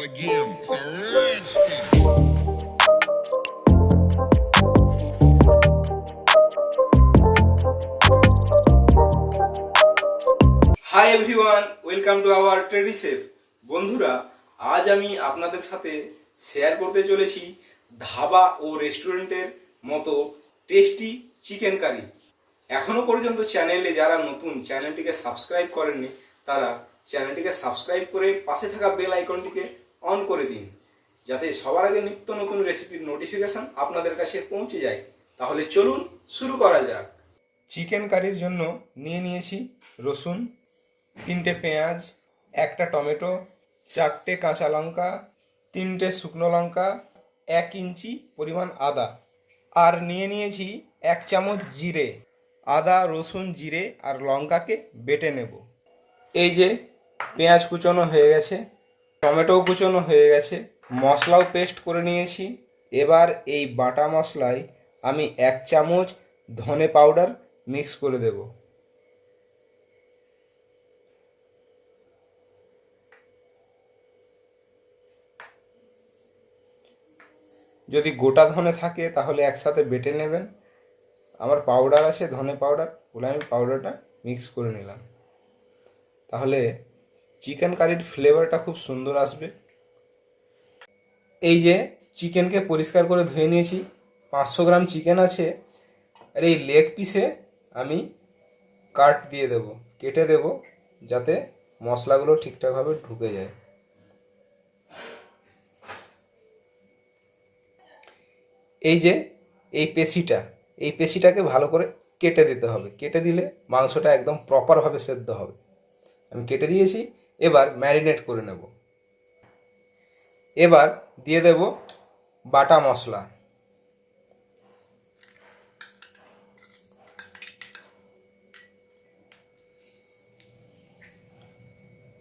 again. It's a rich thing. Hi everyone, welcome to our Tradichef. বন্ধুরা, আজ আমি আপনাদের সাথে শেয়ার করতে চলেছি ধাবা ও রেস্টুরেন্টের মতো টেস্টি চিকেন কারি। এখনও পর্যন্ত চ্যানেলে যারা নতুন, চ্যানেলটিকে সাবস্ক্রাইব করেননি, তারা চ্যানেলটিকে সাবস্ক্রাইব করে পাশে থাকা বেল আইকনটিকে অন করে দিন, যাতে সবার আগে নিত্য নতুন রেসিপির নোটিফিকেশান আপনাদের কাছে পৌঁছে যায়। তাহলে চলুন শুরু করা যাক। চিকেন কারির জন্য নিয়েছি রসুন, 3টে পেঁয়াজ, 1টা টমেটো, 4টে কাঁচা লঙ্কা, 3টে শুকনো লঙ্কা, 1 ইঞ্চি পরিমাণ আদা, আর নিয়েছি 1 চামচ জিরে। আদা, রসুন, জিরে আর লঙ্কাকে বেটে নেব। এই যে পেঁয়াজ কুচনো হয়ে গেছে, টমেটোও কুচনো হয়ে গেছে, মশলাও পেস্ট করে নিয়েছি। এবার এই বাটা মশলায় আমি 1 চামচ ধনে পাউডার মিক্স করে দেব। যদি গোটা ধনে থাকে তাহলে একসাথে বেটে নেবেন। আমার পাউডার আছে, ধনে পাউডার, বলে আমি পাউডারটা মিক্স করে নিলাম। তাহলে চিকেন কারির ফ্লেভারটা খুব সুন্দর আসবে। এই যে চিকেনকে পরিষ্কার করে ধুয়ে নিয়েছি, 500 গ্রাম চিকেন আছে। আর এই লেগ পিসে আমি কাট দিয়ে দেব, কেটে দেব, যাতে মশলাগুলো ঠিকঠাকভাবে ঢুকে যায়। এই যে এই পেশিটাকে ভালো করে কেটে দিতে হবে। কেটে দিলে মাংসটা একদম প্রপারভাবে সেদ্ধ হবে। আমি কেটে দিয়েছি। এবার ম্যারিনেট করে নেব। এবার দিয়ে দেব বাটা মশলা।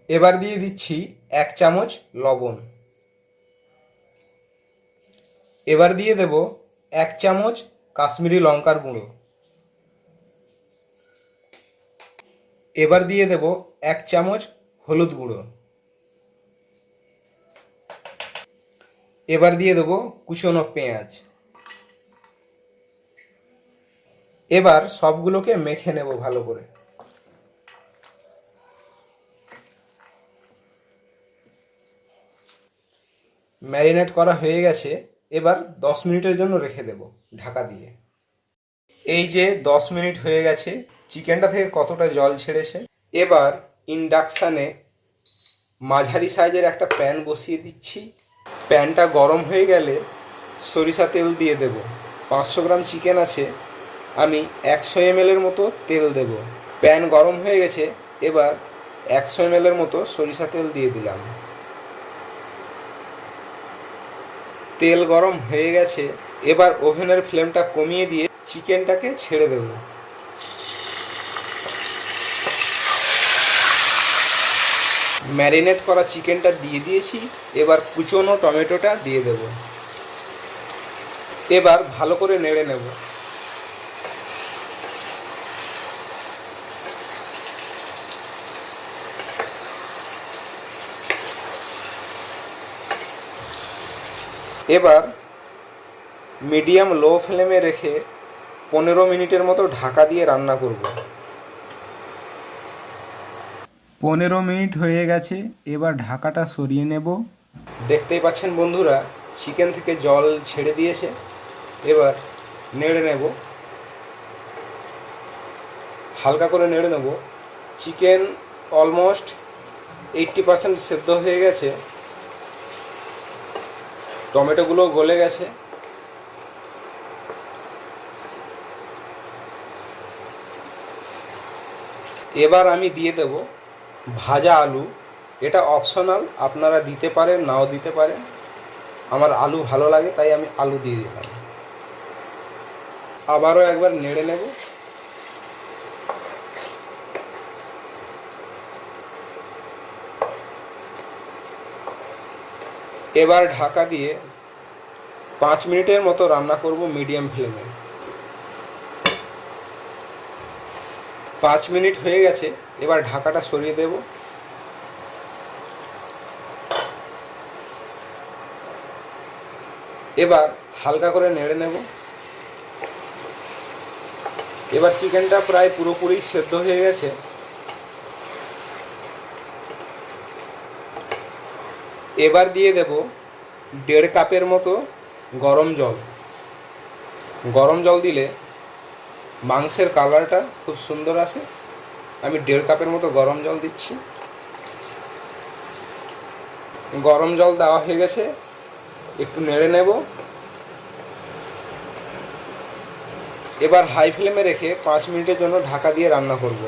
এবার দিয়ে দিচ্ছি 1 চামচ লবণ। এবার দিয়ে দেব 1 চামচ কাশ্মীরি লঙ্কার গুঁড়ো। এবার দিয়ে দেব 1 চামচ হলুদ গুঁড়ো। এবার দিয়ে দেব কুচনো পেঁয়াজ। এবার সবগুলোকে মেখে নেব ভালো করে। ম্যারিনেট করা হয়ে গেছে। এবার 10 মিনিটের জন্য রেখে দেব ঢাকা দিয়ে। এই যে 10 মিনিট হয়ে গেছে, চিকেনটা থেকে কতটা জল ছেড়েছে। এবার ইন্ডাকশানে মাঝারি সাইজের একটা প্যান বসিয়ে দিচ্ছি। প্যানটা গরম হয়ে গেলে সরিষা তেল দিয়ে দেব। 500 গ্রাম চিকেন আছে, আমি 100 ml মতো তেল দেব। প্যান গরম হয়ে গেছে। এবার 100 ml মতো সরিষা তেল দিয়ে দিলাম। তেল গরম হয়ে গেছে। এবার ওভেনের ফ্লেমটা কমিয়ে দিয়ে চিকেনটাকে ছেড়ে দেব। ম্যারিনেট করা চিকেনটা দিয়ে দিয়েছি। এবার কুচনো টমেটোটা দিয়ে দেব। এবার ভালো করে নেড়ে নেব। এবার মিডিয়াম লো ফ্লেমে রেখে 15 মিনিটের মতো ঢাকা দিয়ে রান্না করব। 15 মিনিট হয়ে গেছে। এবার ঢাকাটা সরিয়ে নেব। দেখতেই পাচ্ছেন বন্ধুরা, চিকেন থেকে জল ছেড়ে দিয়েছে। এবার নেড়ে নেব, হালকা করে নেড়ে নেব। চিকেন অলমোস্ট 80% সেদ্ধ হয়ে গেছে। টমেটোগুলো গলে গেছে। এবার আমি দিয়ে দেব ভাজা আলু। এটা অপশনাল, আপনারা দিতে পারেন, নাও দিতে পারেন। আমার আলু ভালো লাগে তাই আমি আলু দিয়ে দিলাম। আবারও একবার নেড়ে নেব। এবার ঢাকা দিয়ে 5 মিনিটের মতো রান্না করব মিডিয়াম ফ্লেমে। 5 মিনিট হয়ে গেছে। এবার ঢাকাটা সরিয়ে দেব। এবার হালকা করে নেড়ে নেব। এবার চিকেনটা প্রায় পুরোপুরি সেদ্ধ হয়ে গেছে। এবার দিয়ে দেব 1.5 কাপের মতো গরম জল। গরম জল দিলে মাংসের কালারটা খুব সুন্দর আসে। আমি 1.5 কাপের মতো গরম জল দিচ্ছি। গরম জল দেওয়া হয়ে গেছে, একটু নেড়ে নেব। এবার হাই ফ্লেমে রেখে 5 মিনিটের জন্য ঢাকা দিয়ে রান্না করব।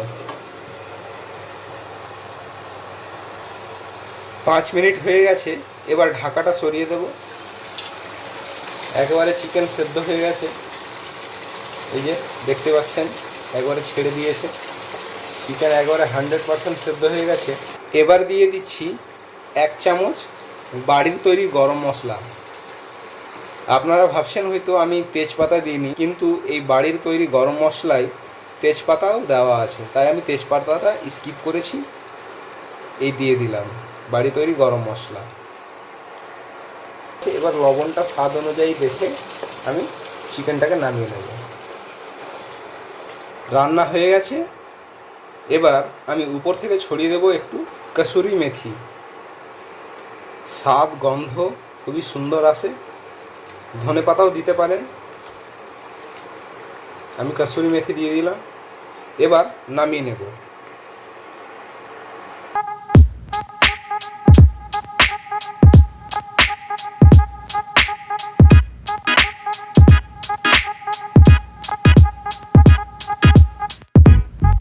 5 মিনিট হয়ে গেছে, এবার ঢাকাটা সরিয়ে দেব। একেবারে চিকেন সেদ্ধ হয়ে গেছে, এই যে দেখতে পাচ্ছেন একবারে ছেড়ে দিয়েছে। চিকেন একবারে 100% সেদ্ধ হয়ে গেছে। এবার দিয়ে দিচ্ছি 1 চামচ বাড়ির তৈরি গরম মশলা। আপনারা ভাবছেন হয়তো আমি তেজপাতা দিইনি, কিন্তু এই বাড়ির তৈরি গরম মশলায় তেজপাতাও দেওয়া আছে, তাই আমি তেজপাতাটা স্কিপ করেছি, এই দিয়ে দিলাম বাড়ি তৈরি গরম মশলা। এবার লবণটা স্বাদ অনুযায়ী দেখে আমি চিকেনটাকে নামিয়ে নেব। রান্না হয়ে গেছে। এবার আমি উপর থেকে ছড়িয়ে দেব একটু কসুরি মেথি। স্বাদ গন্ধ খুবই সুন্দর আসে। ধনেপাতাও দিতে পারেন। আমি কসুরি মেথি দিয়ে দিলাম। এবার নামিয়ে নেব।